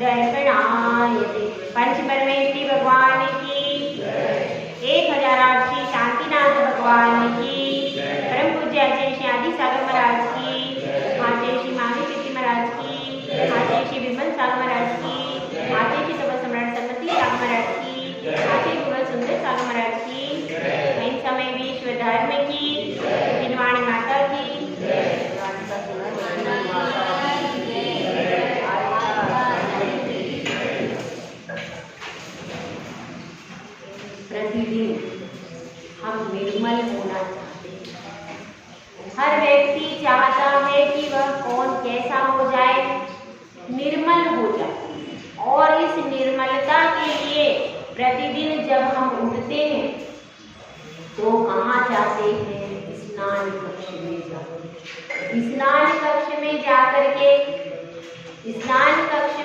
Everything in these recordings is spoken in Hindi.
गणपणायते। पंचपरमेष्ठी भगवान की 1008 श्री शांतिनाथ भगवान की, परम पूज्य आचार्य श्री आदि सागर महाराज की, आचार्य श्री मांगी कीर्ति महाराज की, आचार्य श्री विमल सागर महाराज की, आचार्य श्री तप सम्राट सरस्वती सागर महाराज की, आचार्य गुरु सुंदर सागर महाराज की, इन समय विश्व धर्म की, जिनवाणी माता की, प्रतिदिन हम निर्मल होना चाहते हैं। हर व्यक्ति चाहता है कि वह कौन कैसा हो जाए, निर्मल हो जाए। और इस निर्मलता के लिए प्रतिदिन जब हम उठते हैं तो कहाँ जाते हैं? स्नान कक्ष में जाते हैं। स्नान कक्ष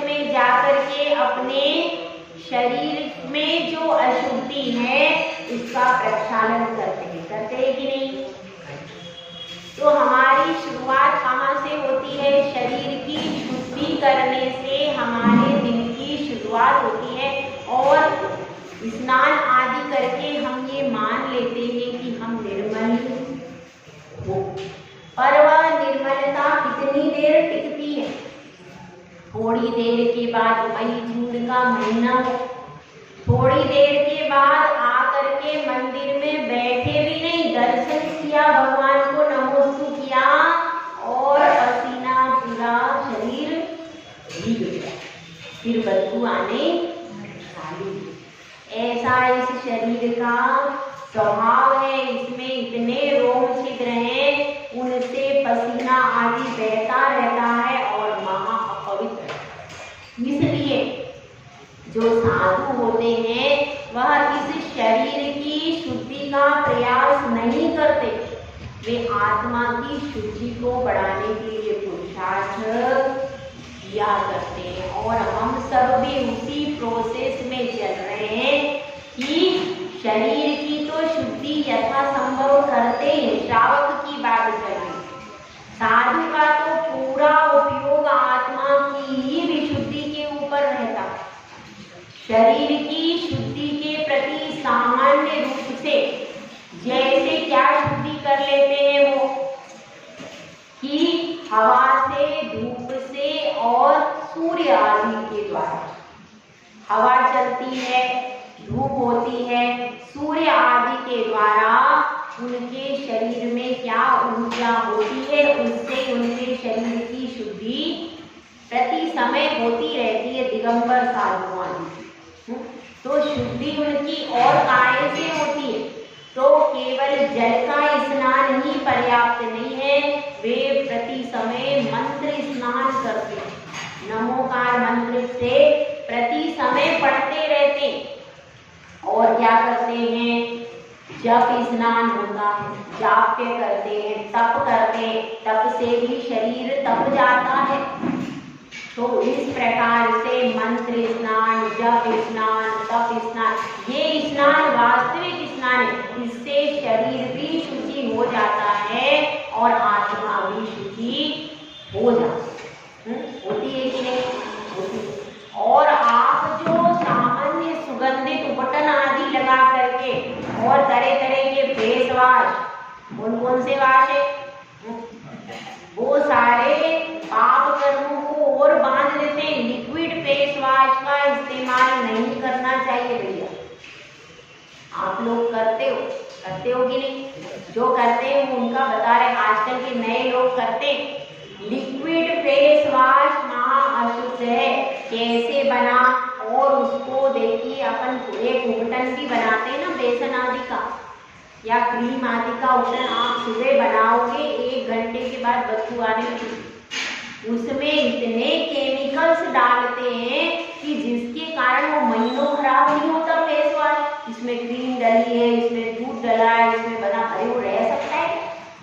में जाकर के अपने शरीर में जो अशुद्धि है उसका प्रक्षालन करते हैं कि नहीं? तो हमारी शुरुआत कहाँ से होती है? शरीर की शुद्धि करने से हमारे दिन की शुरुआत होती है। और स्नान आदि करके हम ये मान लेते हैं कि हम निर्मल हो, पर वह निर्मलता कितनी देर टिकती है? थोड़ी देर के बाद, मई जून का महीना हो, थोड़ी देर के बाद आकर के मंदिर में बैठे भी नहीं, दर्शन किया, भगवान को नमोस्तु किया और पसीना पूरा शरीर भीग गया, फिर बदबू आने चालू। ऐसा इस शरीर का स्वभाव है। इसमें इतने रोम छिद्र हैं, उनसे पसीना आदि बहता रहता है और महा अपवित्र। इसलिए जो साधु होते हैं वह इस शरीर की शुद्धि का प्रयास नहीं करते, वे आत्मा की शुद्धि को बढ़ाने के लिए पुरुषार्थ किया करते हैं। और हम सब भी उसी प्रोसेस में चल रहे हैं कि शरीर की तो शुद्धि यथासंभव करते हैं। श्रावक की बात कर रहे हैं, साधु का तो पूरा उपयोग आत्मा की ही विशुद्धि के ऊपर रहता। शरीर की शुद्धि के प्रति सामान्य रूप से जैसे क्या शुद्धि कर लेते हैं वो, कि हवा से, धूप से और सूर्य आदि के द्वारा। हवा चलती है, धूप होती है, सूर्य आदि के द्वारा उनके शरीर में क्या ऊर्जा होती है, उससे उनके शरीर की शुद्धि प्रति समय होती रहती है। दिगंबर साधुओं आदि तो शुद्धि उनकी और काय से होती है। तो केवल जल का स्नान ही पर्याप्त नहीं है, वे प्रति समय मंत्र स्नान करते हैं। नमोकार मंत्र से प्रति समय पढ़ते रहते हैं। और क्या करते हैं? जप स्नान होता है, जाप्य करते हैं, तप करते हैं, तप से भी शरीर तप जाता है। तो इस प्रकार से मंत्र स्नान, जप स्नान, तप स्नान, ये स्नान वास्तविक स्नान है। इससे शरीर भी शुचि हो जाता है और आत्मा भी शुचि हो जाती है। होती है कि नहीं? होती है। और आप जो सामान्य सुगंधित उपटन आदि लगा करके और तरह तरह के फेस वाश, कौन से वाश है, वो सारे पाप कर्मों को और बांध देते हैं। लिक्विड फेस वॉश का इस्तेमाल नहीं करना चाहिए भैया। आप लोग करते हो कि नहीं? जो करते हैं वो उनका बता रहे, आजकल के नए लोग करते हैं। लिक्विड फेस वॉश महा अशुद्ध है। कैसे बना? और उसको देखिए, अपन एक उपटन भी बनाते हैं ना, बेसन आदि का या क्रीम आदि का उपटन आप सुबह बनाओगे, 1 घंटे के बाद बदबू आने लगेगी। उसमें इतने केमिकल्स डालते हैं कि जिसके कारण वो महीनों खराब नहीं होता फेस वॉश। इसमें क्रीम डली है, इसमें दूध डला है, इसमें बना, अरे वो रह सकता है?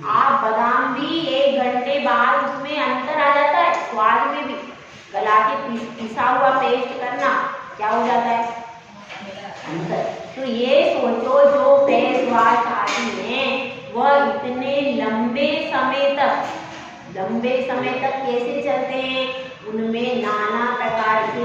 आप बादाम भी 1 घंटे बाद उसमें अंतर आ जाता है, स्वाद में भी। गला के पिसा हुआ पेस्ट करना, क्या हो जाता है? अंतर। तो ये सोचो, जो फेस वॉश आदि हैं वह इतने लंबे समय तक कैसे चलते हैं? उनमें नाना प्रकार के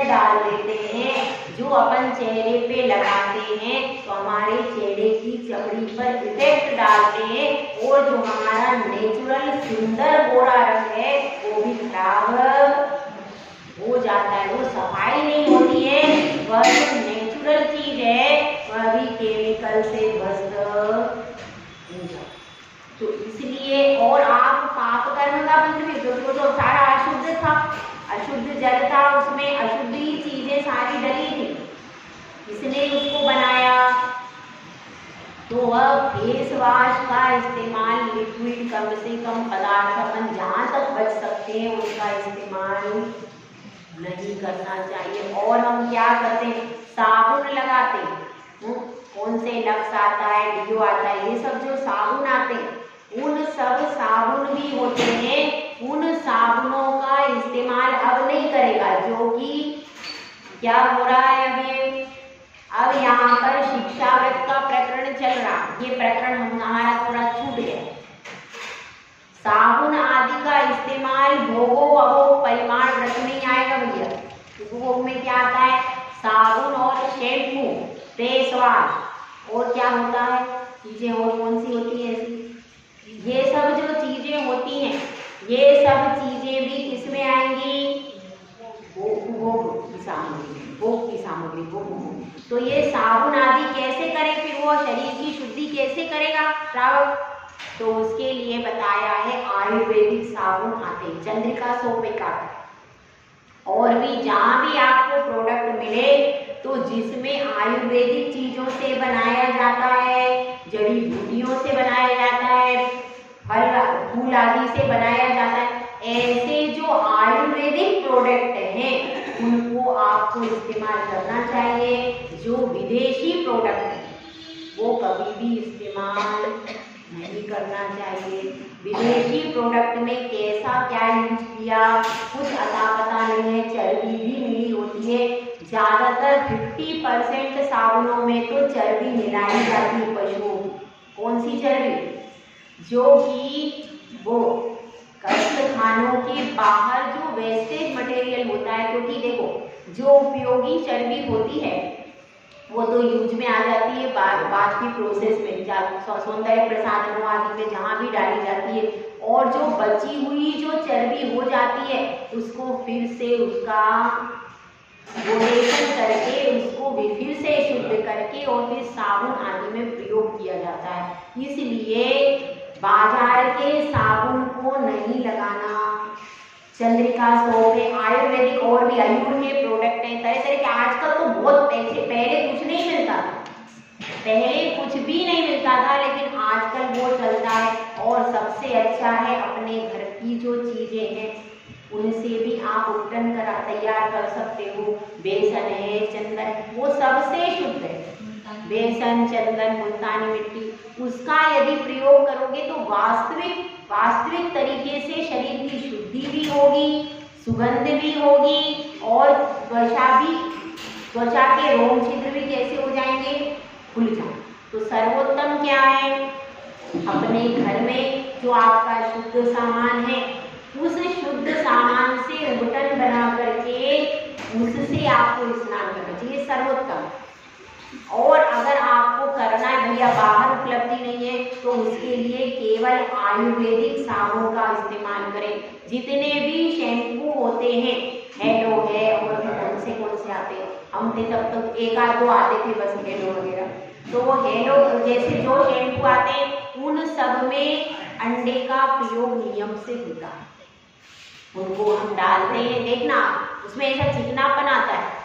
डाल लेते हैं जो अपन चेहरे पे लगाते हैं तो हमारे चेहरे की चमड़ी पर इफेक्ट डालते हैं और जो हमारा नेचुरल सुंदर गोरा रंग है वो भी खराब हो जाता है। वो सफाई नहीं होती है, वह जो नेचुरल चीज है वह भी केमिकल से ध्वस्त हो जाता। तो इसलिए और आप पाप कर्म का मंत्र भी, क्योंकि वो तो सारा अशुद्ध था, अशुद्ध जल था, उसमें अशुद्ध ही चीजें सारी डली थी, इसने उसको बनाया। तो वह फेस वॉश का इस्तेमाल लिक्विड कम से कम पदार्थ अपन जहाँ तक बच सकते हैं उसका इस्तेमाल नहीं करना चाहिए। और हम क्या करते हैं, साबुन लगाते हैं, कौन से लक्स आता है, डियो आता है, ये सब जो साबुन आते हैं उन सब साबुन भी होते हैं, उन साबुनों का इस्तेमाल अब नहीं करेगा। जो कि क्या हो रहा है अभी, अब यहाँ पर शिक्षाव्रत का प्रकरण चल रहा, ये प्रकरण हमारा थोड़ा छूट गया। साबुन आदि का इस्तेमाल भोगो अभोग परिमाण व्रत में आएगा भैया। भोग में क्या आता है, साबुन और शैम्पू, फेस वॉश, और क्या होता है चीजें, और कौन सी होती है ऐसी, ये सब जो चीजें होती हैं ये सब चीजें भी किसमें आएंगी, भोग की सामग्री, भोग की सामग्री, भोग। तो ये साबुन आदि कैसे करे, फिर वो शरीर की शुद्धि कैसे करेगा श्रावक, तो उसके लिए बताया है आयुर्वेदिक साबुन आते हैं, चंद्रिका सोप एक आता है। और भी जहाँ भी आपको प्रोडक्ट मिले तो जिसमें आयुर्वेदिक चीजों से बनाया जाता है, जड़ी बूटियों से बनाया जाता है, फल फूल आदि से बनाया जाता है, ऐसे जो आयुर्वेदिक प्रोडक्ट हैं उनको आपको इस्तेमाल करना चाहिए। जो विदेशी प्रोडक्ट है वो कभी भी इस्तेमाल नहीं करना चाहिए। विदेशी प्रोडक्ट में कैसा क्या यूज किया कुछ अता पता नहीं है, चर्बी भी मिली होती है, ज्यादातर 50% साबुनों में तो चर्बी मिलाई जाती है पशुओं की। कौन सी चर्बी, जो कि वो कब्ज़खानों के बाहर जो वेस्टेज मटेरियल होता है, क्योंकि देखो जो उपयोगी चर्बी होती है वो तो यूज में आ जाती है बाद की प्रोसेस में, सौंदर्य प्रसाधनों आदि में जहाँ भी डाली जाती है, और जो बची हुई जो चर्बी हो जाती है उसको फिर से उसका रोटेशन करके उसको भी फिर से शुद्ध करके और फिर साबुन आदि में प्रयोग किया जाता है। इसलिए बाजार के साबुन को नहीं लगाना। चंद्रिका सोप है, आयुर्वेदिक और भी आयुर्वेद के प्रोडक्ट हैं तरह तरह के। आजकल तो बहुत पैसे, पहले कुछ नहीं मिलता था, पहले कुछ भी नहीं मिलता था, लेकिन आजकल वो चलता है। और सबसे अच्छा है अपने घर की जो चीजें हैं उनसे भी आप उपटन करा तैयार कर सकते हो। बेसन है, चंदन, वो सबसे शुद्ध है, बेसन, चंदन, मुल्तानी मिट्टी, उसका यदि प्रयोग करोगे तो वास्तविक तरीके से शरीर की शुद्धि भी होगी, सुगंध भी होगी, और त्वचा के रोम छिद्र भी कैसे हो जाएंगे, खुल जाएंगे। तो सर्वोत्तम क्या है, अपने घर में जो आपका शुद्ध सामान है उस शुद्ध सामान से उपटन बना करके उससे आपको स्नान करना चाहिए, सर्वोत्तम। और अगर आपको करना है भैया, बाहर उपलब्धि नहीं है, तो उसके लिए केवल आयुर्वेदिक साबुन का इस्तेमाल करें। जितने भी शैम्पू होते हैं, हेलो है और भी कौन से आते हैं, हम थे तब तक एक आध दो आते थे बस, हेलो वगैरह, तो वो हेलो जैसे जो शैम्पू आते हैं उन सब में अंडे का प्रयोग नियम से होता है, उनको हम डालते हैं। देखना उसमें ऐसा चिकनापन आता है,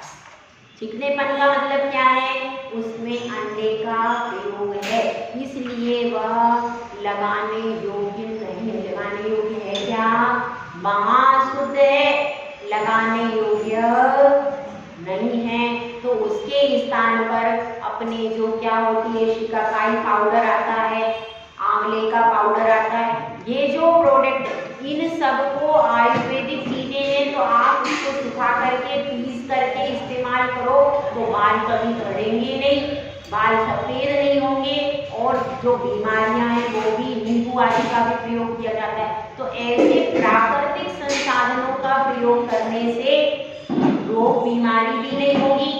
चिकनेपन का मतलब क्या है, उसमें अंडे का प्रयोग है, इसलिए वह लगाने योग्य नहीं। लगाने योग्य है क्या, महाशुद्ध है, लगाने योग्य नहीं है। तो उसके स्थान पर अपने जो क्या होती है, शिकाकाई पाउडर आता है, आंवले का पाउडर आता है, ये जो प्रोडक्ट, इन सबको आयुर्वेदिक चीजें हैं, तो आप इसको सुखा करके पीस करके इस्तेमाल करो तो बाल कभी झड़ेंगे नहीं, बाल सफेद नहीं होंगे, और जो बीमारियां हैं वो भी, नींबू आदि का भी प्रयोग किया जाता है। तो ऐसे प्राकृतिक संसाधनों का प्रयोग करने से रोग बीमारी भी नहीं होगी,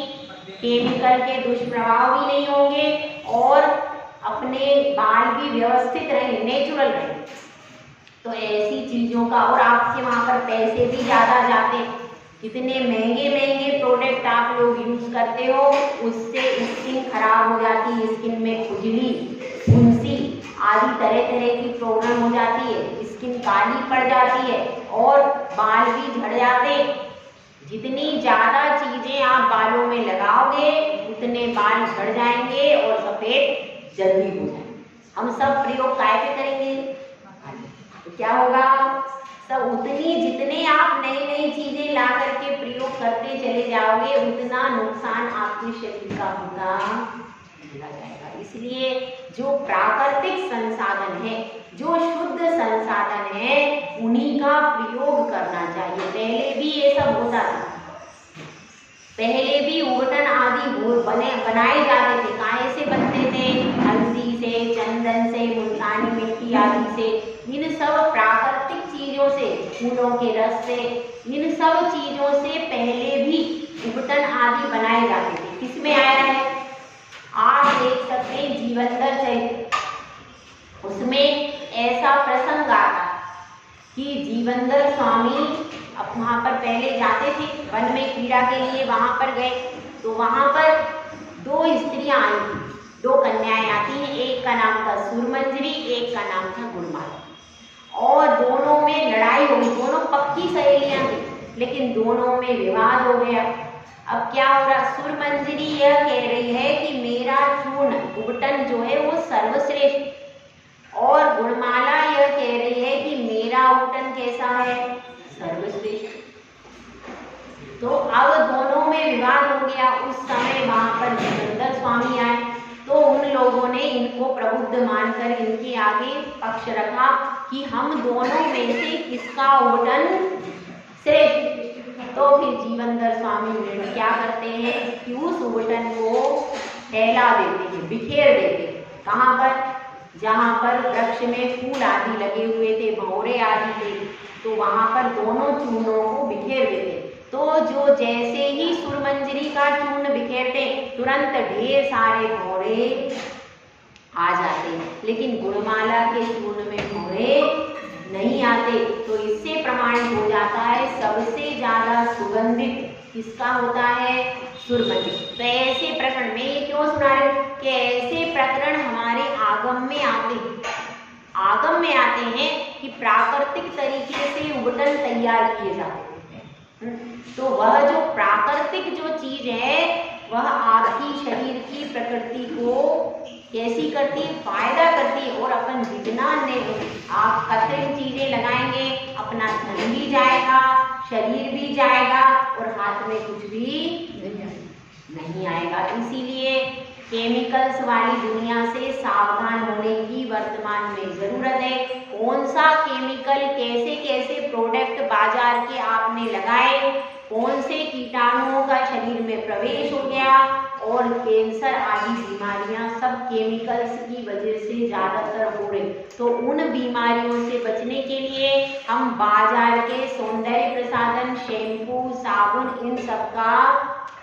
केमिकल के दुष्प्रभाव भी नहीं होंगे और अपने बाल भी व्यवस्थित रहेंगे, नेचुरल रहेंगे। तो ऐसी चीजों का, और आपके वहां पर पैसे भी ज्यादा जाते, कितने महंगे महंगे प्रोडक्ट आप लोग यूज करते हो, उससे स्किन खराब हो जाती है, स्किन में खुजली, फुंसी आदि तरह तरह की प्रॉब्लम हो जाती है, स्किन काली पड़ जाती है और बाल भी झड़ जाते। जितनी ज्यादा चीजें आप बालों में लगाओगे उतने बाल झड़ जाएंगे और सफेद जल्दी हो जाएंगे। हम सब प्रयोग कैसे करेंगे? तो क्या होगा, सब उतनी जितने आप नई नई चीजें ला करके प्रयोग करते चले जाओगे उतना नुकसान आपके शरीर का होता चला जाएगा। इसलिए जो प्राकृतिक संसाधन है, जो शुद्ध संसाधन है, उन्हीं का प्रयोग करना चाहिए। पहले भी ये सब होता था, पहले भी उबटन आदि बनाए जाते थे। काहे से बनते थे? हल्दी से, चंदन से, मुल्तानी मिट्टी आदि से। इन सब प्राकृतिक चीजों से, फूलों के रस से, इन सब चीजों से पहले भी उबटन आदि बनाए जाते थे। किसमें आया है? आप देख सकते हैं जीवंदर चरित्र, उसमें ऐसा प्रसंग आता कि जीवंदर स्वामी अब वहां पर पहले जाते थे वन में क्रीड़ा के लिए, वहां पर गए तो वहां पर दो स्त्रियां आई थी, दो कन्याएं आती हैं, एक का नाम था सुरमंजरी, एक का नाम था गुणमाला। और दोनों में लड़ाई हो गई, दोनों पक्की सहेलियां थी, लेकिन दोनों में विवाद हो गया। अब क्या हो रहा, सुरमंजरी यह कह रही है कि मेरा चूर्ण उबटन जो है वो सर्वश्रेष्ठ, और गुणमाला यह कह रही है कि मेरा उबटन कैसा है, सर्वश्रेष्ठ। तो अब दोनों में विवाद हो गया। उस समय वहां पर जीवंदर स्वामी आए तो उन लोगों ने इनको प्रबुद्ध मानकर इनके आगे पक्ष रखा कि हम दोनों में से किसका उबटन श्रेष्ठ। तो फिर जीवंदर स्वामी क्या करते हैं कि उस उबटन को फैला देते हैं, बिखेर देते हैं। कहाँ पर? जहाँ पर वृक्ष में फूल आदि लगे हुए थे, भंवरे आदि थे, तो वहां पर दोनों चूर्णों को बिखेर देते। तो जो जैसे ही सुरमंजरी का चूर्ण बिखेरते तुरंत ढेर सारे भंवरे आ जाते हैं, लेकिन गुणमाला के चूर्ण में भंवरे नहीं आते। तो इससे प्रमाणित हो जाता है सबसे ज्यादा सुगंधित किसका होता है, सुरमंजरी। तो ऐसे प्रकरण में ये क्यों सुना रहे कि ऐसे प्रकरण हमारे आगम में आते हैं, आगम में आते हैं कि प्राकृतिक तरीके से उबटन तैयार किए जाते हैं। तो वह जो प्राकृतिक जो चीज है वह आपकी शरीर की प्रकृति को कैसी करती है, फायदा करती है। और अपन जितना आप कृत्रिम चीजें लगाएंगे अपना धन भी जाएगा, शरीर भी जाएगा और हाथ में कुछ भी नहीं आएगा। इसीलिए केमिकल्स वाली दुनिया से सावधान होने की वर्तमान में जरूरत है। कौन सा केमिकल, कैसे कैसे प्रोडक्ट बाजार के आपने लगाए, कौन से कीटाणुओं का शरीर में प्रवेश हो गया और कैंसर आदि बीमारियां सब केमिकल्स की वजह से ज्यादातर हो रही। तो उन बीमारियों से बचने के लिए हम बाजार के सौंदर्य प्रसाधन, शैम्पू, साबुन, इन सब का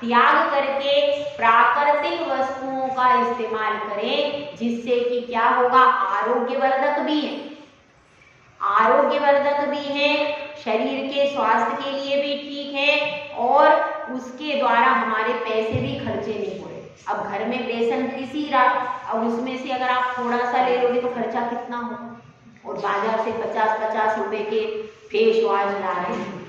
त्याग करके प्राकृतिक वस्तुओं का इस्तेमाल करें, जिससे कि क्या होगा, आरोग्यवर्धक भी है, आरोग्यवर्धक भी है, शरीर के स्वास्थ्य के लिए भी ठीक है और उसके द्वारा हमारे पैसे भी खर्चे नहीं हो रहे। अब घर में बेसन पीस ही रहा, अब उसमें से अगर आप थोड़ा सा ले लोगे तो खर्चा कितना हो, और बाजार से 50-50 रुपए के फेस वॉश ला रहे हैं,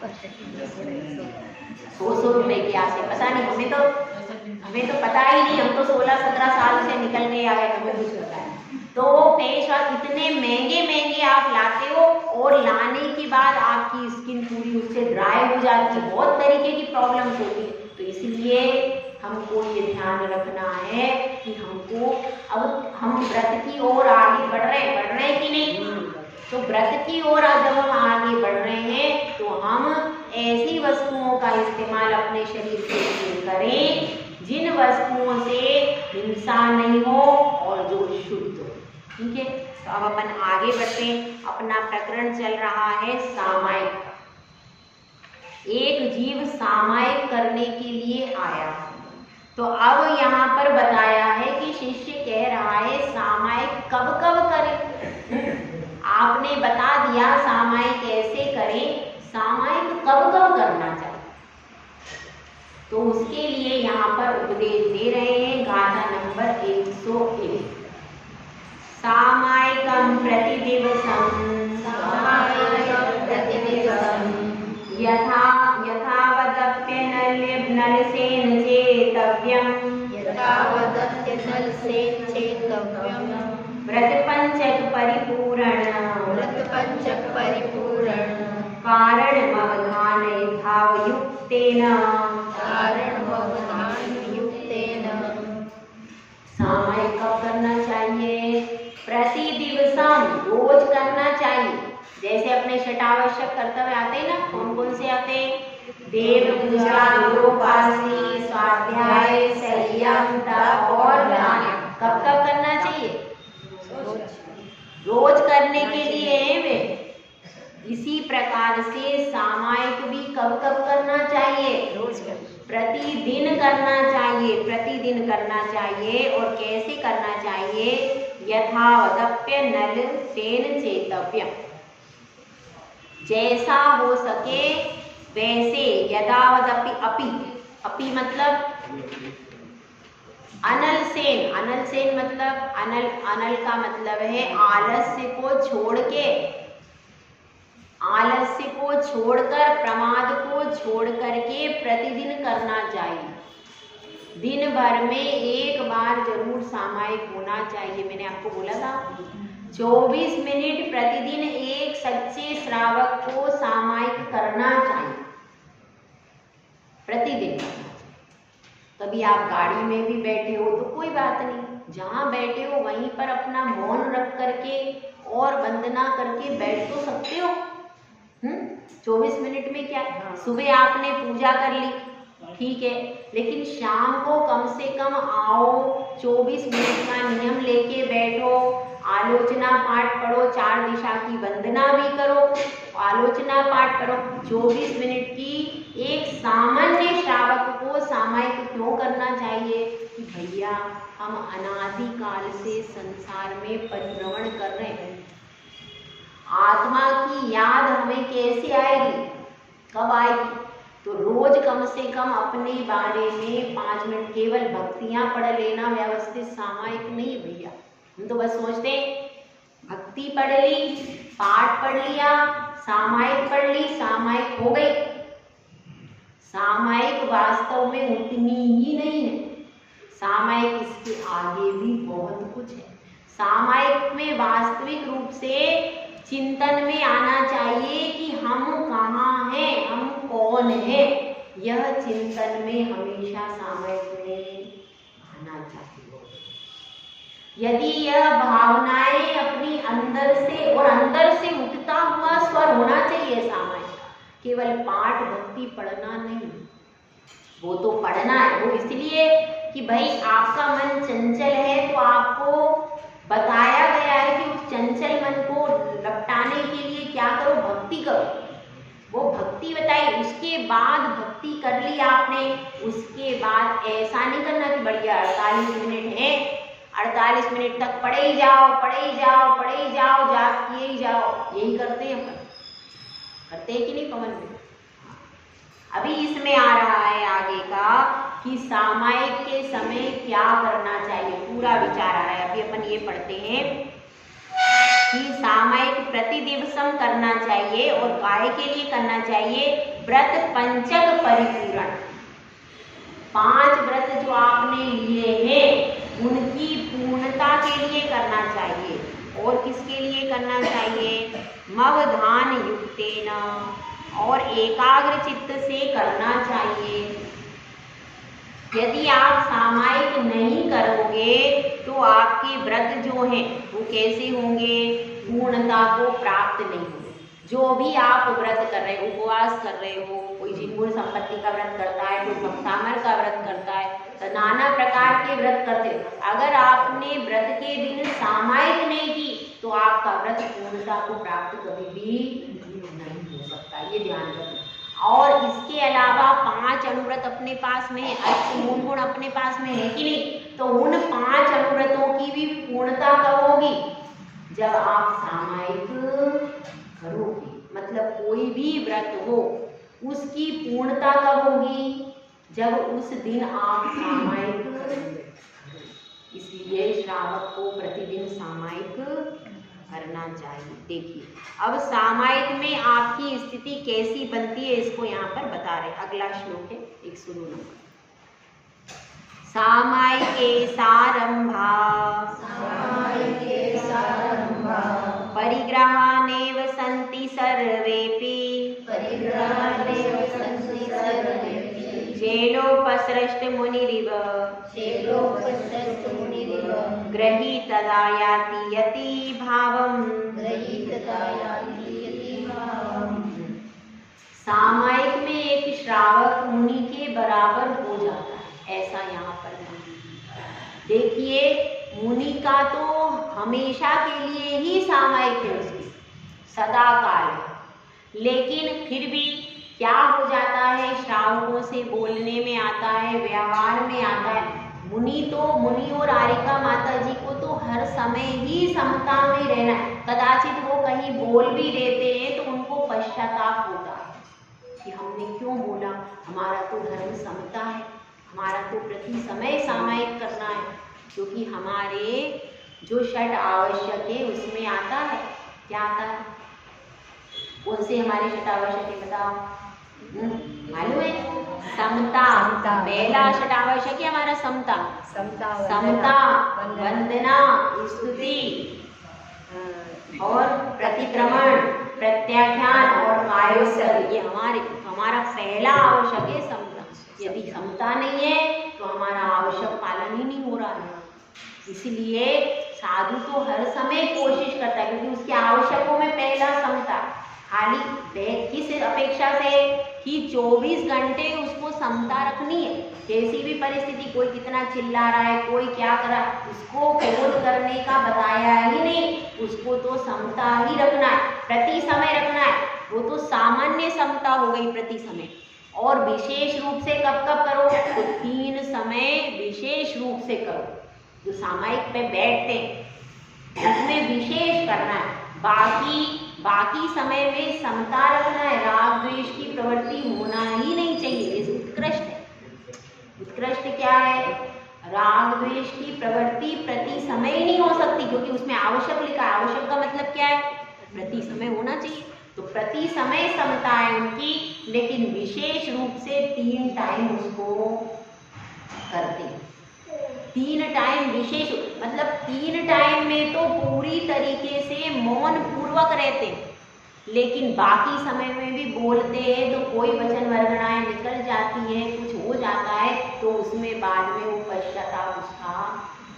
100 रुपए के आते, पता नहीं, हमें तो पता ही नहीं, हम तो 16-17 साल से निकल के आए, हमें कुछ पता है। तो फेस वॉश इतने महंगे महंगे आप लाते हो और लाने के बाद आपकी स्किन पूरी उससे ड्राई हो जाती है, बहुत तरीके की प्रॉब्लम्स होती है। तो इसलिए हमको ये ध्यान रखना है कि हमको, अब हम व्रत की ओर आगे बढ़ रहे हैं कि नहीं? तो व्रत की ओर जब हम आगे बढ़ रहे हैं तो हम ऐसी वस्तुओं का इस्तेमाल अपने शरीर के लिए करें जिन वस्तुओं से हिंसा नहीं हो और जो शुद्ध हो। ठीक है, तो अब अपन आगे बढ़ते हैं। अपना प्रकरण चल रहा है सामायिक। एक जीव सामायिक करने के लिए आया। तो अब यहाँ पर बताया है कि शिष्य कह रहा है सामायिक कब कब करें। आपने बता दिया सामायिक कैसे करें, सामायिक कब कब करना चाहिए। तो उसके लिए यहाँ पर उपदेश दे रहे हैं गाथा नंबर 101। सामायिकं प्रतिदिवसं यथावदप्यनलसेन चेतव्यम् व्रतपंचक परिपूरण कारणमवधान यथावयुक्तेन सामायिक कब करना चाहिए, प्रतिदिवसम रोज करना चाहिए। जैसे अपने षटावश्यक कर्तव्य आते हैं ना, कौन कौन से आते हैं, देव पूजा, गुरोपासनी, स्वाध्याय, संयम, तप और दान। कब कब करना चाहिए, रोज करने के लिए है वे। इसी प्रकार से सामायिक भी कब कब करना चाहिए, रोज प्रतिदिन करना चाहिए, प्रतिदिन करना चाहिए। और कैसे करना चाहिए, यथावदप्य नल तेन चेतव्यम, जैसा हो सके वैसे। यदावदपि अपि, अपि मतलब अनल सेन, अनल सेन मतलब अनल, अनल का मतलब है आलस्य को छोड़ के, आलस्य को छोड़कर, प्रमाद को छोड़ करके प्रतिदिन करना चाहिए। दिन भर में एक बार जरूर सामायिक होना चाहिए। मैंने आपको बोला था 24 मिनट प्रतिदिन एक सच्चे श्रावक को सामायिक करना चाहिए, प्रतिदिन। कभी आप गाड़ी में भी बैठे हो तो कोई बात नहीं, जहाँ बैठे हो वहीं पर अपना मौन रख करके और वंदना करके बैठ तो सकते हो। 24 मिनट में क्या, सुबह आपने पूजा कर ली, ठीक है, लेकिन शाम को कम से कम आओ, 24 मिनट का नियम लेके बैठो, आलोचना पाठ पढ़ो, 4 दिशा की वंदना भी करो, आलोचना पाठ करो। 24 मिनट की एक सामान्य श्रावक को सामायिक क्यों करना चाहिए कि भैया हम अनादिकाल से संसार में परिभ्रमण कर रहे हैं, आत्मा की याद हमें कैसे आएगी, कब आएगी। तो रोज कम से कम अपने बारे में 5 मिनट केवल भक्तियां पढ़ लेना व्यवस्थित सामायिक नहीं भैया। हम तो बस सोचते हैं भक्ति पढ़ ली, पाठ पढ़ लिया, सामायिक पढ़ ली, सामायिक हो गई। सामायिक वास्तव में उतनी ही नहीं है, सामायिक इसके आगे भी बहुत कुछ है। सामायिक में वास्तविक रूप से चिंतन में आना चाहिए कि हम कहाँ हैं, हम कौन हैं, यह चिंतन में हमेशा सामायिक में आना चाहिए। यदि यह भावनाएं अपनी अंदर से और अंदर से उठता हुआ स्वर होना चाहिए सामायिक का, केवल पाठ भक्ति पढ़ना नहीं, वो तो पढ़ना है, वो इसलिए कि भाई आपका मन चंचल है तो आपको बताया गया है कि उस चंचल मन को लपटाने के लिए क्या करो, भक्ति करो। वो भक्ति बताई, उसके बाद भक्ति कर ली आपने, उसके बाद ऐसा नहीं करना कि बढ़िया 48 मिनट है, 48 मिनट तक पढ़े ही जाओ, पढ़े ही जाओ, पढ़े ही जाओ, जाप किए ही जाओ। यही करते हैं अपन, करते हैं कि नहीं पवन में। अभी इसमें आ रहा है आगे का कि सामायिक के समय क्या करना चाहिए, पूरा विचार आ रहा है। अभी अपन ये पढ़ते हैं कि सामायिक प्रतिदिवसम करना चाहिए और काय के लिए करना चाहिए, व्रत पंचक परिपूरण। 5 व्रत जो आपने लिए हैं उनकी पूर्णता के लिए करना चाहिए। और किसके लिए करना चाहिए, मवधान युक्तेन, और एकाग्र चित्त से करना चाहिए। यदि आप सामायिक नहीं करोगे तो आपके व्रत जो हैं वो कैसे होंगे, पूर्णता को प्राप्त नहीं होंगे। जो भी आप व्रत कर रहे हो, उपवास कर रहे हो, कोई जिनगुण संपत्ति का व्रत करता है, कोई भक्तामर का व्रत करता है, तो नाना प्रकार के व्रत करते हो। अगर आपने व्रत के दिन सामायिक नहीं की तो आपका व्रत पूर्णता को प्राप्त कभी भी नहीं हो सकता, ये ध्यान रखना। और इसके अलावा 5 अनुव्रत अपने पास में है, अष्ट मूल गुण अपने पास में है कि नहीं? तो उन 5 अनुव्रतों की भी पूर्णता कब होगी? जब आप सामायिक करोगे। मतलब कोई भी व्रत हो उसकी पूर्णता कब होगी? जब उस दिन आप सामायिक करोगे। इसलिए श्रावक को प्रतिदिन सामायिक करना चाहिए। देखिए अब सामायिक में आपकी स्थिति कैसी बनती है इसको यहाँ पर बता रहे। अगला श्लोक है 102 नंबर। सामायिके सारंभा परिग्रहानेव सन्ति सर्वेपि जेलोपसृष्ट मुनिरिव गृहीतदा याति यति भावम्। सामायिक में एक श्रावक मुनि के बराबर हो जाता है, ऐसा यहाँ पर देखिए। मुनि का तो हमेशा के लिए ही सामायिक है, उसकी सदा काल। लेकिन फिर भी क्या हो जाता है, श्रावकों से बोलने में आता है, व्यवहार में आता है। मुनि और आरिका माता जी को तो हर समय ही समता में रहना है। कदाचित वो कहीं बोल भी देते हैं तो उनको पश्चाताप होता है कि हमने क्यों बोला, हमारा तो धर्म समता है, हमारा तो प्रति समय सामायिक करना है। क्योंकि हमारे जो षट आवश्यक है उसमें आता है, क्या आता है? कौन से हमारे षट आवश्यक है बताओ? मालूम है? समता। पहला षट आवश्यक है हमारा समता, समता, वंदना, स्तुति और प्रतिक्रमण, प्रत्याख्यान और कायोत्सर्ग। ये हमारा पहला आवश्यक है समता। यदि समता नहीं है तो हमारा आवश्यक पालन ही नहीं हो रहा है। इसलिए साधु तो हर समय कोशिश करता है, क्योंकि उसके आवश्यकों में पहला समता। खाली किस अपेक्षा से कि 24 घंटे उसको समता रखनी है। कैसी भी परिस्थिति, कोई कितना चिल्ला रहा है, कोई क्या कर रहा है, उसको क्रोध करने का बताया ही नहीं। उसको तो समता ही रखना है, प्रति समय रखना है। वो तो सामान्य समता हो गई प्रति समय। और विशेष रूप से कब कब करो? तो 3 समय विशेष रूप से करो। जो सामायिक पे बैठते हैं उसमें विशेष करना है। बाकी समय में समता रखना है। राग द्वेष की प्रवृत्ति होना ही नहीं चाहिए। ये उत्कृष्ट है। उत्कृष्ट क्या है? राग द्वेष की प्रवृत्ति प्रति समय ही नहीं हो सकती, क्योंकि उसमें आवश्यक लिखा है। आवश्यक का मतलब क्या है? प्रति समय होना चाहिए। तो प्रति समय समता है उनकी, लेकिन विशेष रूप से 3 टाइम उसको करते हैं। 3 टाइम विशेष, मतलब 3 टाइम में तो पूरी तरीके से मौन पूर्वक रहते हैं, लेकिन बाकी समय में भी बोलते हैं। तो कोई वचन वर्गणाएं निकल जाती है, कुछ हो जाता है, तो उसमें बाद में वो पश्चाताप उसका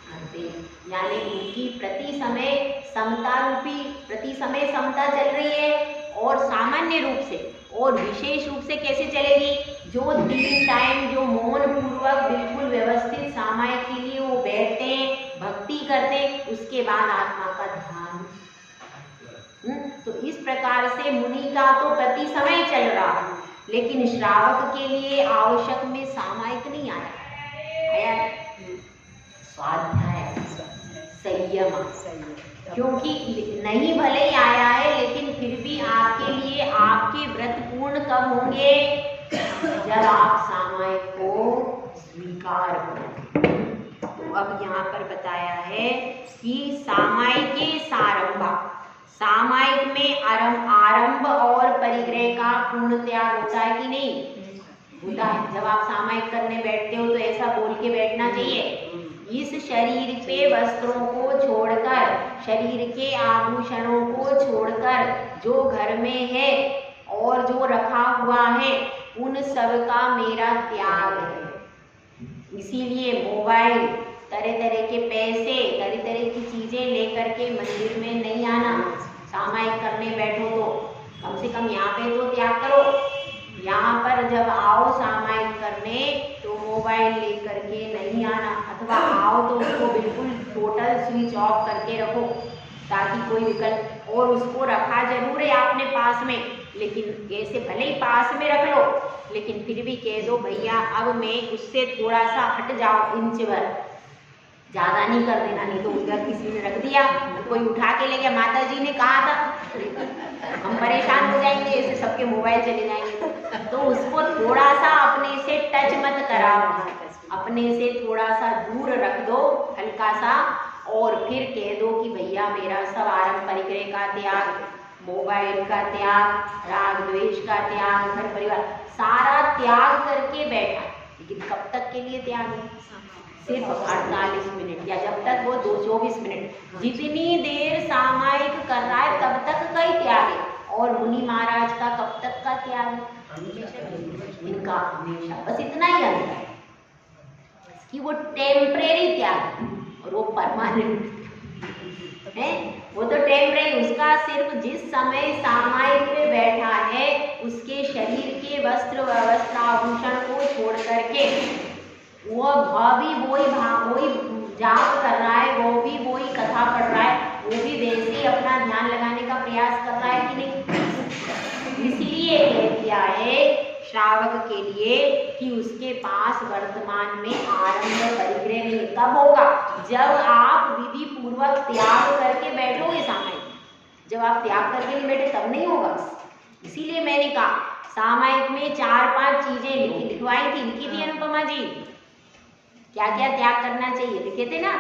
करते हैं। यानी उनकी प्रति समय समता रूपी, प्रति समय समता चल रही है। और सामान्य रूप से और विशेष रूप से कैसे चलेगी? जो 3 टाइम जो मौन पूर्वक बिल्कुल व्यवस्थित सामायिक के लिए वो बैठते हैं, भक्ति करते हैं, उसके बाद आत्मा का ध्यान। तो इस प्रकार से मुनि का तो प्रति समय चल रहा है, लेकिन श्रावक के लिए आवश्यक में सामायिक नहीं आया। स्वाध्याय, संयम, क्योंकि नहीं भले ही आया है, लेकिन फिर भी आपके लिए आपके व्रत पूर्ण कब होंगे? जब आप सामायिक को स्वीकार करोगे। तो अब यहाँ पर बताया है कि सामायिके सारंभा, सामायिक में आरंभ और परिग्रह का पूर्ण त्याग होता है कि नहीं? होता है। जब आप सामायिक करने बैठते हो तो ऐसा बोल के बैठना चाहिए, इस शरीर के वस्त्रों को छोड़कर, शरीर के आभूषणों को छोड़कर जो घर में है और जो रखा हुआ है उन सब का मेरा त्याग है। इसीलिए मोबाइल, तरह तरह के पैसे, तरह तरह की चीजें लेकर के मंदिर में नहीं आना। सामायिक करने बैठो तो कम से कम यहाँ पे तो त्याग करो। यहाँ पर जब आओ सामायिक करने तो मोबाइल लेकर के नहीं आना, अथवा आओ तो उसको बिल्कुल टोटल स्विच ऑफ करके रखो ताकि कोई विकल्प, और उसको रखा जरूर है आपने पास में, लेकिन ऐसे भले ही पास में रख लो, लेकिन फिर भी कह दो भैया अब मैं उससे थोड़ा सा हट जाओ, इंच भर, ज़्यादा नहीं कर देना, नहीं तो उधर किसी ने रख दिया, कोई उठा के ले गया, माता जी ने कहा था, हम परेशान हो जाएंगे, ऐसे सबके मोबाइल चले जाएंगे। तो उसको थोड़ा सा अपने से टच मत कराओ, अपने से थोड़ा सा दूर रख दो हल्का सा, और फिर कह दो कि भैया मेरा सब आरंभ परिग्रह का त्याग, मोबाइल का त्याग, राग द्वेष का त्याग, घर परिवार सारा त्याग करके बैठा। लेकिन कब तक के लिए त्याग है? सिर्फ 48 मिनट, या जब तक वो 24 मिनट, जितनी देर सामायिक कर रहा है तब तक का ही त्याग है। और मुनि महाराज का कब तक का त्याग है? इनका हमेशा, बस इतना ही अंतर है कि वो टेम्परेरी त्याग और वो परमानेंट है। वो तो टेम्परेरी, उसका सिर्फ जिस समय सामायिक में बैठा है उसके शरीर के वस्त्र वस्त्राभूषण को छोड़ करके वो भी वही जाप कर रहा है, वो भी वही कथा पढ़ रहा है, वो भी वैसे ही अपना ध्यान लगाने का प्रयास कर रहा है कि नहीं? इसीलिए कह दिया है श्रावक के लिए कि उसके पास वर्तमान में आरंभ परिग्रह नहीं। कब होगा? जब आप विधि पूर्वक त्याग करके बैठोगे सामायिक। जब आप त्याग करके नहीं बैठे तब नहीं होगा। इसीलिए मैंने कहा सामायिक में 4-5 चीजें लिखवाई थी, लिखी थी अनुपमा जी, क्या क्या त्याग करना चाहिए लिखे थे ना।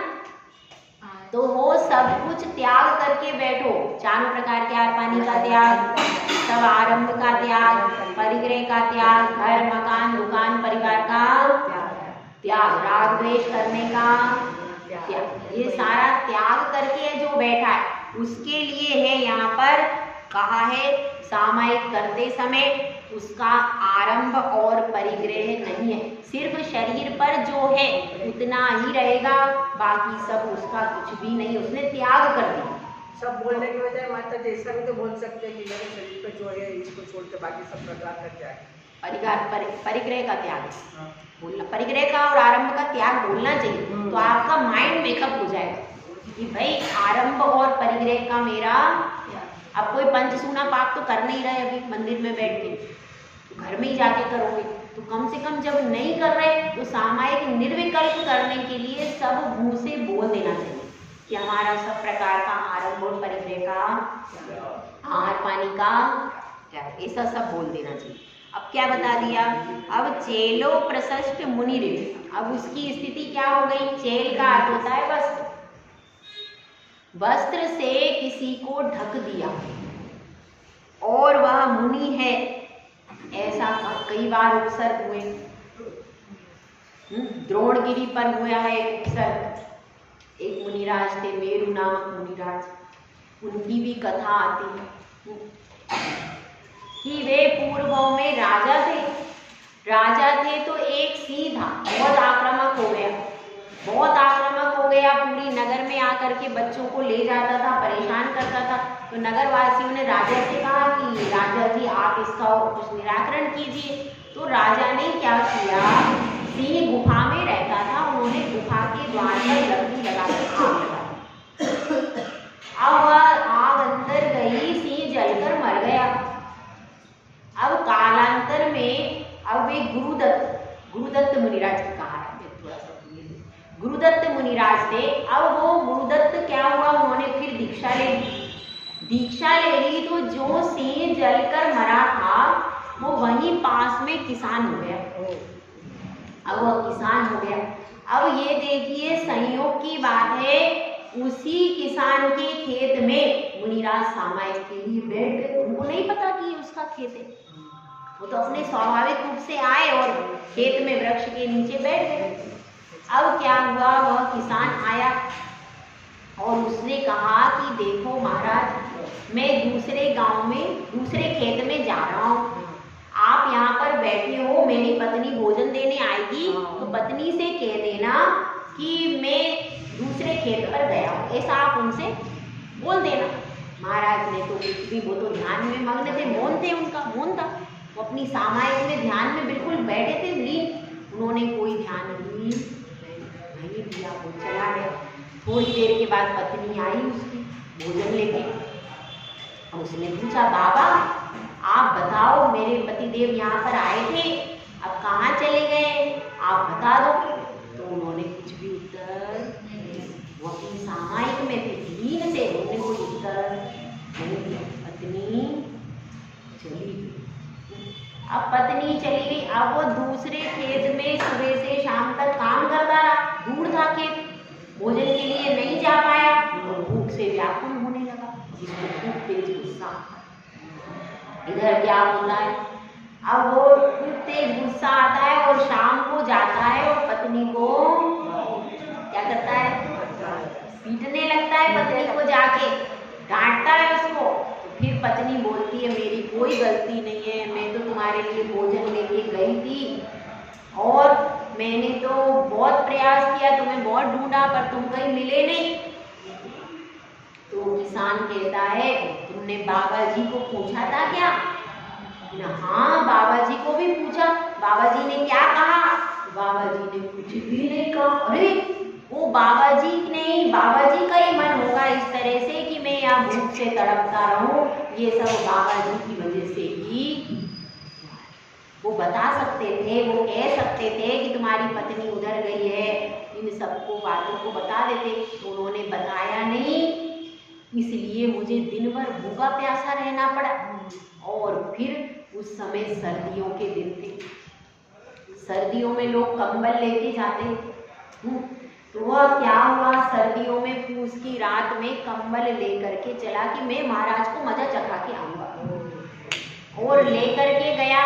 तो वो सब कुछ त्याग करके बैठो, चारों प्रकार के आहार पानी का त्याग, सब आरंभ का त्याग, परिग्रह का त्याग, घर मकान दुकान परिवार का त्याग, राग द्वेष करने का त्याग, ये सारा त्याग करके जो बैठा है उसके लिए है यहाँ पर कहा है सामायिक करते समय उसका आरंभ और परिग्रह नहीं है, सिर्फ शरीर पर जो है उतना ही रहेगा, बाकी सब उसका कुछ भी नहीं, उसने त्याग कर दिया। सब बोलने की बजाय माता जी ऐसा भी तो बोल सकते हैं कि मेरे शरीर पर जो है इसको छोड़ के बाकी सब प्रकार का त्याग, परिग्रह का त्याग बोलना, परिग्रह का और आरंभ का त्याग बोलना चाहिए। तो आपका माइंड मेकअप हो जाएगा कि भाई आरंभ और परिग्रह का मेरा, अब कोई पंचसूना पाप तो कर नहीं रहे अभी मंदिर में बैठ के, तो घर में ही जाके करोगे, तो कम से कम जब नहीं कर रहे तो सामायिक निर्विकल्प करने के लिए सब मुंह से बोल देना चाहिए कि हमारा सब प्रकार का आरंभ और परिग्रह का, आहार पानी का त्याग, ऐसा सब बोल देना चाहिए। अब क्या बता दिया? अब चेलो प्रशस्त मुनि रे, अब उसकी स्थिति क्या हो गई? चेल का अर्थ होता है वस्त्र, वस्त्र से किसी को ढक दिया और वह मुनि है, ऐसा कई बार उपसर्ग हुए। द्रोणगिरी पर हुआ है एक उपसर्ग, एक मुनिराज थे मेरु नामक मुनिराज, उनकी भी कथा आती है कि वे पूर्वों में राजा थे तो एक सिंह था, बहुत आक्रामक हो गया, पूरी नगर में आकर के बच्चों को ले जाता था, परेशान करता था। तो नगर वासियों ने राजा से कहा कि राजा जी आप इसका कुछ निराकरण कीजिए। तो राजा ने क्या किया, सिंह गुफा में रहता था, उन्होंने गुफा के द्वार पर लकड़ी लगाकर आग लगा दी। अब आग अंदर गई, सिंह जलकर मर गया। अब कालांतर में अब वे गुरुदत्त मुनिराज की कहा है, गुरुदत्त मुनिराज थे। अब वो गुरुदत्त क्या हुआ, उन्होंने फिर दीक्षा ले ली तो जो सिंह जलकर मरा था वो वहीं पास में किसान हो गया। अब वो किसान हो गया। अब ये देखिए संयोग की बात है, उसी किसान के खेत में मुनिराज सामायिक के लिए बैठ गए। उनको नहीं पता कि ये उसका खेत है, वो तो अपने स्वाभाविक रूप से आए और खेत में वृक्ष के नीचे बैठ गए। अब क्या हुआ, वह किसान आया और उसने कहा कि देखो महाराज, मैं दूसरे गांव में दूसरे खेत में जा रहा हूँ, आप यहाँ पर बैठे हो, मेरी पत्नी भोजन देने आएगी तो पत्नी से कह देना कि मैं दूसरे खेत पर गया हूँ, ऐसा आप उनसे बोल देना। महाराज ने तो कुछ भी, वो तो ध्यान में मग्न थे, मौन था, वो अपनी सामायिक में ध्यान में बिल्कुल बैठे थे लीन। उन्होंने कोई ध्यान नहीं दिया, वो चला गया। थोड़ी देर के बाद पत्नी आई उसकी भोजन लेके, उसने पूछा बाबा आप बताओ, मेरे पतिदेव यहाँ पर आए थे, अब कहाँ चले गए, आप बता दो। तो उन्होंने कुछ भी उत्तर, वो अपनी सामायिक में थे, धीन से उन्होंने कोई उत्तर नहीं दिया। पत्नी चली गई। अब पत्नी चली गई, अब वो दूसरे खेत में सुबह से शाम तक काम करता रहा, दूर था खेत, भोजन के लिए नहीं जा पाया और भूख से व्याकुल होने लगा, जिसको खूब तेज गुस्सा। इधर क्या होता है, अब वो खूब तेज गुस्सा आता है और शाम को जाता है और पत्नी को क्या करता है, पीटने लगता है, पत्नी को जाके डांटता है उसको। तो फिर पत्नी बोलती है, मेरी कोई गलती नहीं है, मैं तो तुम्हारे लिए भोजन लेके गई थी और मैंने तो बहुत प्रयास किया, तुम्हें बहुत ढूंढा पर तुम कहीं मिले नहीं। तो किसान कहता है, तुमने बाबा जी को पूछा था क्या? हाँ, बाबा जी को भी पूछा। बाबा जी ने क्या कहा? बाबा जी ने कुछ भी नहीं कहा। अरे वो बाबा जी नहीं, बाबा जी का ही मन होगा इस तरह से कि मैं यहाँ भूख से तड़पता रहूं, ये सब बाबा जी की वजह से ही। वो बता सकते थे, वो कह सकते थे कि तुम्हारी पत्नी उधर गई है, इन सबको बातों को बता देते, तो उन्होंने बताया नहीं, इसलिए मुझे दिन भर भूखा प्यासा रहना पड़ा। और फिर उस समय सर्दियों के दिन थे, सर्दियों में लोग कंबल लेके जाते। तो वह क्या हुआ, सर्दियों में पूस की रात में कंबल लेकर के चला कि मैं महाराज को मजा चखा के आऊंगा, और लेकर के गया,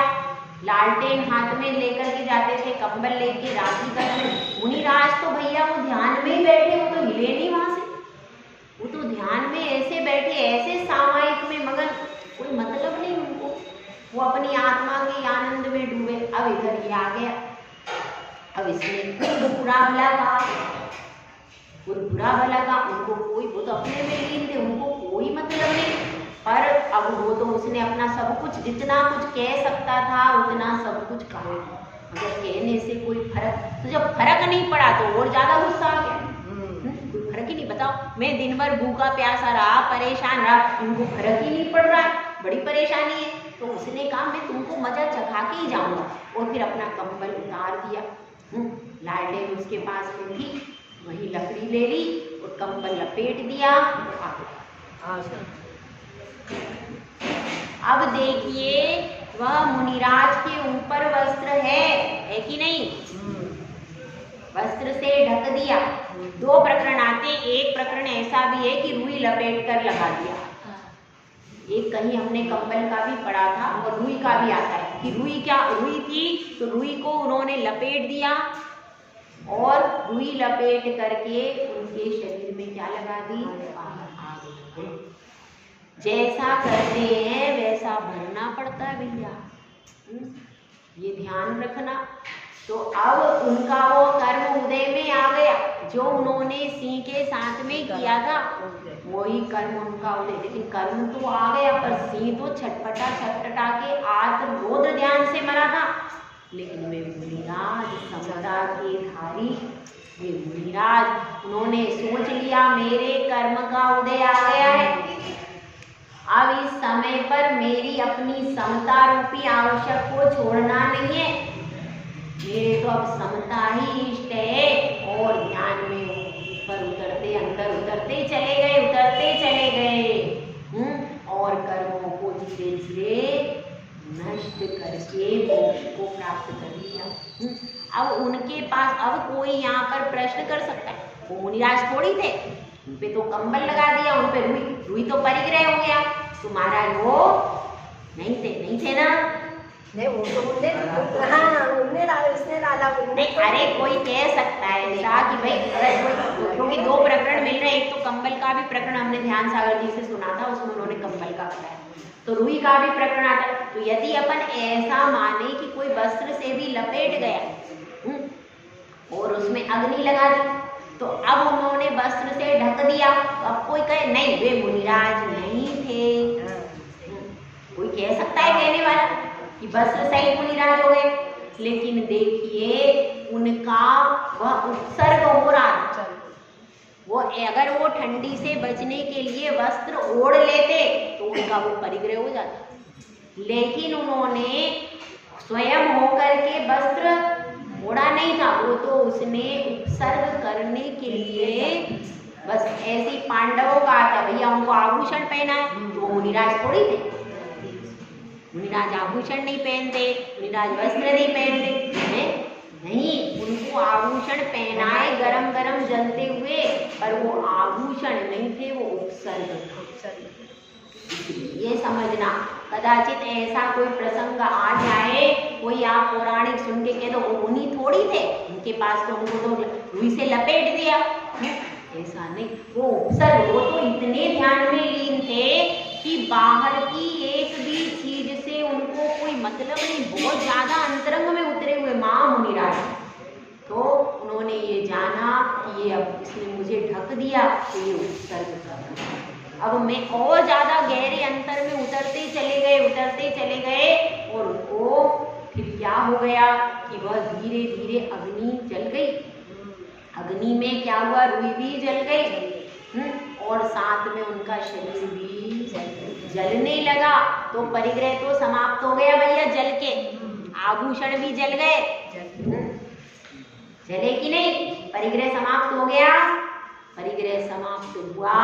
लालटेन हाथ में लेकर के जाते थे, कंबल लेके रात्रि करते। मुनिराज तो भैया वो ध्यान में ही बैठे, वो तो हिले नहीं वहां से, वो तो ध्यान में ऐसे बैठे, ऐसे सामायिक में मगन, कोई मतलब नहीं उनको, वो अपनी आत्मा के आनंद में डूबे। अब इधर ये आ गया, अब इसने बुरा भला कहा, बुरा भला कहा, उनको कोई, वो तो अपने में लीन थे, उनको कोई मतलब नहीं। पर अब वो तो उसने अपना सब कुछ, जितना कुछ कह सकता था उतना सब कुछ कहा, मगर कहने से कोई फर्क, तो जब फर्क नहीं पड़ा तो और ज्यादा गुस्सा आ गया। कोई फर्क ही नहीं, बताओ, मैं दिन भर भूखा प्यासा रहा, परेशान रहा, इनको फर्क ही नहीं पड़ रहा है, बड़ी परेशानी है। तो उसने कहा, मैं तुमको मजा चखा के ही जाऊंगा, और फिर अपना कंबल उतार दिया। लालटेन उसके पास में थी, वही लकड़ी ले ली और कंबल लपेट दिया। अब देखिए, वह मुनिराज के ऊपर वस्त्र है कि नहीं, वस्त्र से ढक दिया। दो प्रकरण आते, एक प्रकरण ऐसा भी है कि रुई लपेट कर लगा दिया, एक कहीं हमने कंबल का भी पढ़ा था, और रुई का भी आता है कि रुई क्या, रुई थी तो रुई को उन्होंने लपेट दिया, और रुई लपेट करके उनके शरीर में क्या लगा दी, जैसा करते हैं वैसा भरना पड़ता है भैया, ये ध्यान रखना। तो अब उनका वो कर्म उदय में आ गया, जो उन्होंने सिंह के साथ में किया था वही कर्म उनका उदय, लेकिन कर्म तो आ गया, पर सिंह तो छटपटा के आत्मबोध ध्यान से मरा था। लेकिन वे मुनिराज, समता के धारी वे मुनिराज, उन्होंने सोच लिया मेरे कर्म का उदय आ गया है, अब इस समय पर मेरी अपनी समता रूपी आवश्यक को छोड़ना नहीं है, मेरे तो अब समता ही इष्ट है। और ध्यान में ऊपर उतरते, अंदर उतरते चले गए, और कर्मों को धीरे धीरे नष्ट करके मोक्ष को प्राप्त कर लिया। अब उनके पास, अब कोई यहाँ पर प्रश्न कर सकता है, वो मुनिराज थोड़ी थे, उन पे तो कंबल लगा दिया, उन पे रुई तो परिग्रह हो गया, तो महाराज वो नहीं थे ना, नहीं वो तो उनने डाला नहीं। अरे कोई कह सकता है ऐसा कि भाई अगर कोई, क्योंकि दो प्रकरण मिल रहे हैं, एक तो कंबल का भी प्रकरण हमने ध्यान सागर जी से सुना था, उसमें उन्होंने कंबल का बताया, तो रुई का भी प्रकरण आता। तो यदि अपन ऐसा माने कि कोई वस्त्र से भी लपेट गया और उसमें अग्नि लगा दी, तो अब उन्होंने वस्त्र से ढक दिया, तो अब कोई कहे नहीं वे मुनिराज नहीं थे, कोई कह सकता है कहने वाला कि वस्त्र सहित मुनिराज हो गए। लेकिन देखिए उनका वह उत्सर्ग हो रहा, वो अगर वो ठंडी से बचने के लिए वस्त्र ओढ़ लेते तो उनका वो परिग्रह हो जाता, लेकिन उन्होंने स्वयं होकर के वस्त्र ओढ़ा नहीं था, वो तो उसने उपसर्ग करने के लिए बस ऐसे ही पांडवों का आता भैया उनको आभूषण पहना है, तो वो मुनिराज थोड़ी थे। मुनिराज आभूषण नहीं पहनते, मुनिराज वस्त्र नहीं पहनते हैं, नहीं, उनको आभूषण पहनाए गरम गरम जलते हुए, पर वो आभूषण नहीं थे, वो उपसर्ग। ये समझना, कदाचित ऐसा कोई प्रसंग आ जाए, कोई आप पौराणिक सुन के कह दो वो मुनि थोड़ी थे, उनके पास तो उनको तो रुई से लपेट दिया, ऐसा नहीं, वो उपसर्ग, वो तो इतने ध्यान में लीन थे कि बाहर की एक भी चीज से उनको कोई मतलब नहीं, बहुत ज्यादा अंतरंग में उतरे हुए महामुनिराज। तो उन्होंने ये जाना कि ये अब इसने मुझे ढक दिया, तो ये उपसर्ग करना। अब मैं और ज्यादा गहरे अंतर में उतरते चले गए और उनको फिर क्या हो गया कि वह धीरे धीरे अग्नि जल गई। अग्नि में क्या हुआ, रुई भी जल गई और साथ में उनका शरीर भी जलने लगा। तो परिग्रह तो समाप्त हो गया भैया जल के, आभूषण भी जल गए, जले कि नहीं, परिग्रह समाप्त हो गया। परिग्रह समाप्त हुआ,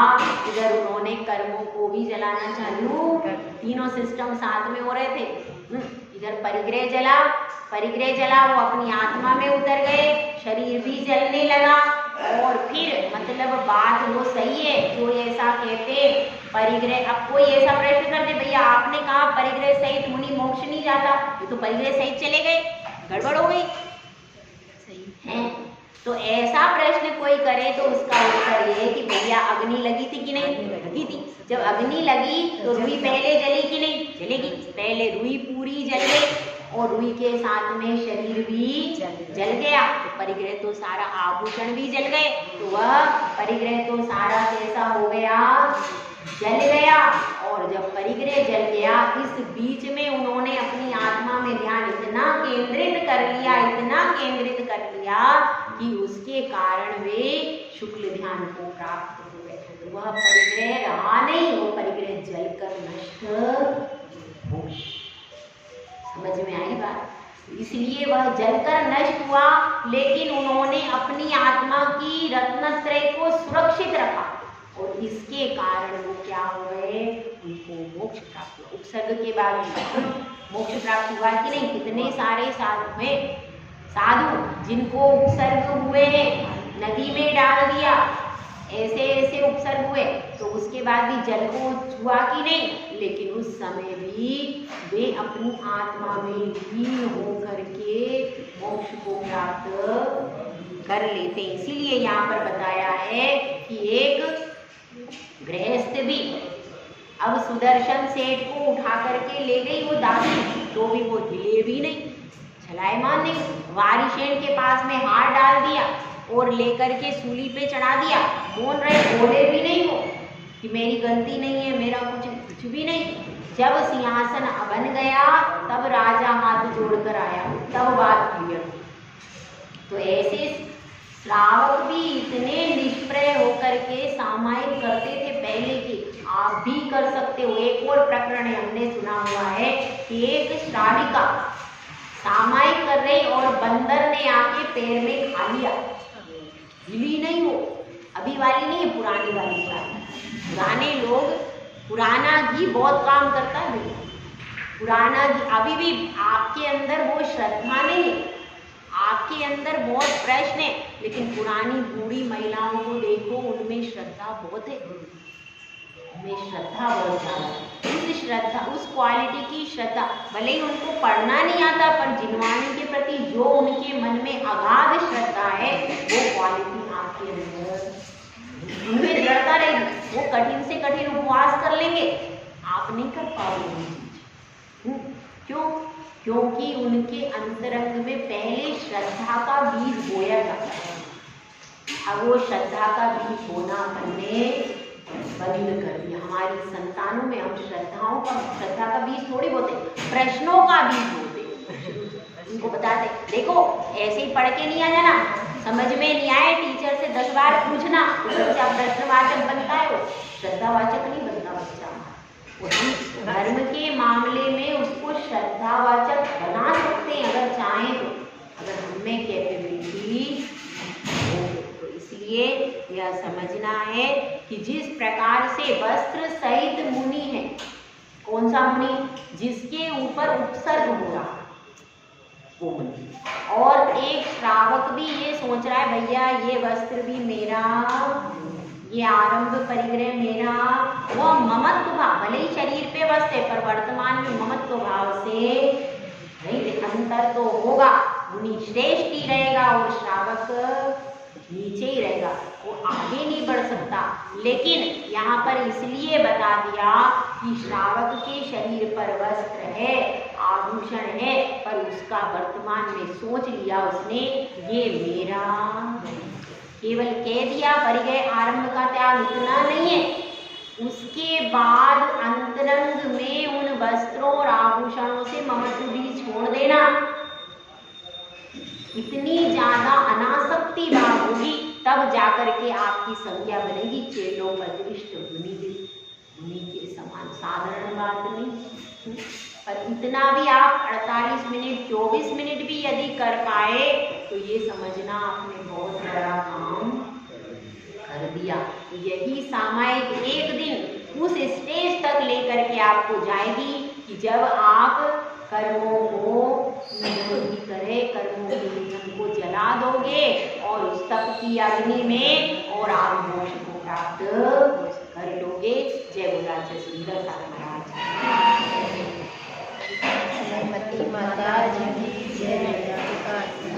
इधर उन्होंने कर्मों को भी जलाना चालू, तीनों सिस्टम साथ में हो रहे थे। इधर परिग्रह जला, वो अपनी आत्मा में उतर गए, शरीर भी जलने लगा। और फिर मतलब बात वो सही है जो ऐसा कहते परिग्रह। अब कोई ऐसा प्रश्न करते भैया आपने कहा परिग्रह सहित मुनि मोक्ष नहीं जाता, ये तो परिग्रह सहित चले गए, गड़बड़ हो गई, सही है। तो ऐसा प्रश्न कोई करे तो उसका उत्तर ये है कि भैया अग्नि लगी थी कि नहीं, लगी थी। जब अग्नि लगी तो रुई पहले जली कि नहीं, जलेगी। पहले रुई पूरी जल गई और रुई के साथ में शरीर भी जल गया, तो परिग्रह तो सारा, आभूषण भी जल गए, तो वह परिग्रह तो सारा कैसा हो गया, जल गया। और जब परिग्रह जल गया, इस बीच में उन्होंने अपनी आत्मा में ध्यान इतना केंद्रित कर लिया कि उसके कारण वे शुक्ल ध्यान को प्राप्त हो गए। तो वह परिग्रह रहा नहीं, वो परिग्रह जलकर नष्ट हो गया। समझ में आई बात? इसलिए वह जलकर नष्ट हुआ, लेकिन उन्होंने अपनी आत्मा की रत्नत्रय को सुरक्षित रखा और इसके कारण वो क्या हो गए, उनको मोक्ष प्राप्त हुआ। उपसर्ग के बाद मोक्ष प्राप्त हुआ कि नहीं। कितने सारे साधु जिनको उपसर्ग हुए नदी में डाल दिया, ऐसे उपसर्ग हुए, तो उसके बाद भी जल को छुआ कि नहीं, लेकिन उस समय भी वे अपनी आत्मा में लीन होकर के मोक्ष को प्राप्त कर लेते। इसीलिए यहाँ पर बताया है कि एक गृहस्थ भी अब सुदर्शन सेठ को उठा करके ले गई वो दासी, तो भी वो हिले भी नहीं, छलायमान नहीं। वारिशेन के पास में हार डाल दिया और लेकर के सूली पे चढ़ा दिया, बोल रहे, बोले भी नहीं वो कि मेरी गलती नहीं है, मेरा कुछ भी नहीं। जब सिंहासन बन गया तब राजा हाथ जोड़कर आया, तब बात क्लियर। तो ऐसे श्रावक भी इतने निष्प्रय होकर के सामायिक करते थे पहले की, आप भी कर सकते हो। एक और प्रकरण है, हमने सुना हुआ है कि एक श्राविका सामायिक कर रही और बंदर ने आके पैर में खा लिया, हिली नहीं वो, अभी वाली नहीं है, पुरानी वाली बात। पुराने लोग, पुराना घी बहुत काम करता है भैया, पुराना घी। अभी भी आपके अंदर वो श्रद्धा नहीं है, आपके अंदर बहुत प्रश्न है, लेकिन पुरानी बूढ़ी महिलाओं को देखो, उनमें श्रद्धा बहुत है, उनमें श्रद्धा बहुत ज़्यादा है। उस श्रद्धा, उस क्वालिटी की श्रद्धा, भले ही उनको पढ़ना नहीं आता, पर जिनवाणी के प्रति जो उनके मन में अगाध श्रद्धा है, वो क्वालिटी आपके अंदर उनमें दृढ़ता रहेगी। वो कठिन से कठिन उपवास कर लेंगे, आप नहीं कर पाओगे। क्यों? क्योंकि उनके अंतरंग में पहले श्रद्धा का बीज बोया जाता है। अब वो श्रद्धा का बीज बोना हमने बंद कर दिया। हमारी संतानों में हम श्रद्धा का बीज थोड़ी बोते, प्रश्नों का बीज बोते। उनको बताते, देखो ऐसे ही पढ़ के नहीं आ जाना, समझ में नहीं आए टीचर से 10 बार पूछना, उससे प्रश्नवाचक बनता है, वो श्रद्धावाचक नहीं बनता बच्चा। वो धर्म के मामले में उसको श्रद्धावाचक बना सकते हैं अगर चाहें तो, अगर हमें कैपेबिलिटी हो तो। इसलिए यह समझना है कि जिस प्रकार से वस्त्र सहित मुनि है, कौन सा मुनि? जिसके ऊपर उपसर्ग हो रहा वो मुनि, और एक श्रावक भी ये सोच रहा है भैया ये वस्त्र भी मेरा, ये आरंभ परिग्रह मेरा, वो ममत्व भाव, भले ही शरीर पे वस्त्र है पर वर्तमान में ममत्व भाव से नहीं, अंतर तो होगा। मुनि श्रेष्ठ ही रहेगा और श्रावक नीचे ही रहेगा, वो आगे नहीं बढ़ सकता। लेकिन यहाँ पर इसलिए बता दिया कि श्रावक के शरीर पर वस्त्र है, आभूषण है, पर उसका वर्तमान में सोच लिया उसने ये मेरा, केवल कह दिया परिग्रह आरंभ का त्याग इतना नहीं है, उसके बाद अंतरंग में उन वस्त्रों और आभूषणों से ममत्व भी छोड़ देना। इतनी ज्यादा अनासक्ति भाव होगी तब जाकर के आपकी संज्ञा बनेगी चेलोपदृष्ट मुनि के समान। साधारण बात नहीं, पर इतना भी आप 48 मिनट 24 मिनट भी यदि कर पाए तो ये समझना आपने बहुत बड़ा काम कर दिया। यही सामायिक एक दिन उस स्टेज तक लेकर के आपको जाएगी कि जब आप कर्मों को निधन की तरह कर्मों के निधन को जला दोगे और उस तप की अग्नि में और आप मोक्ष को प्राप्त कर लोगे। जय बोलाचे सुंदर महाराज माता जी जय।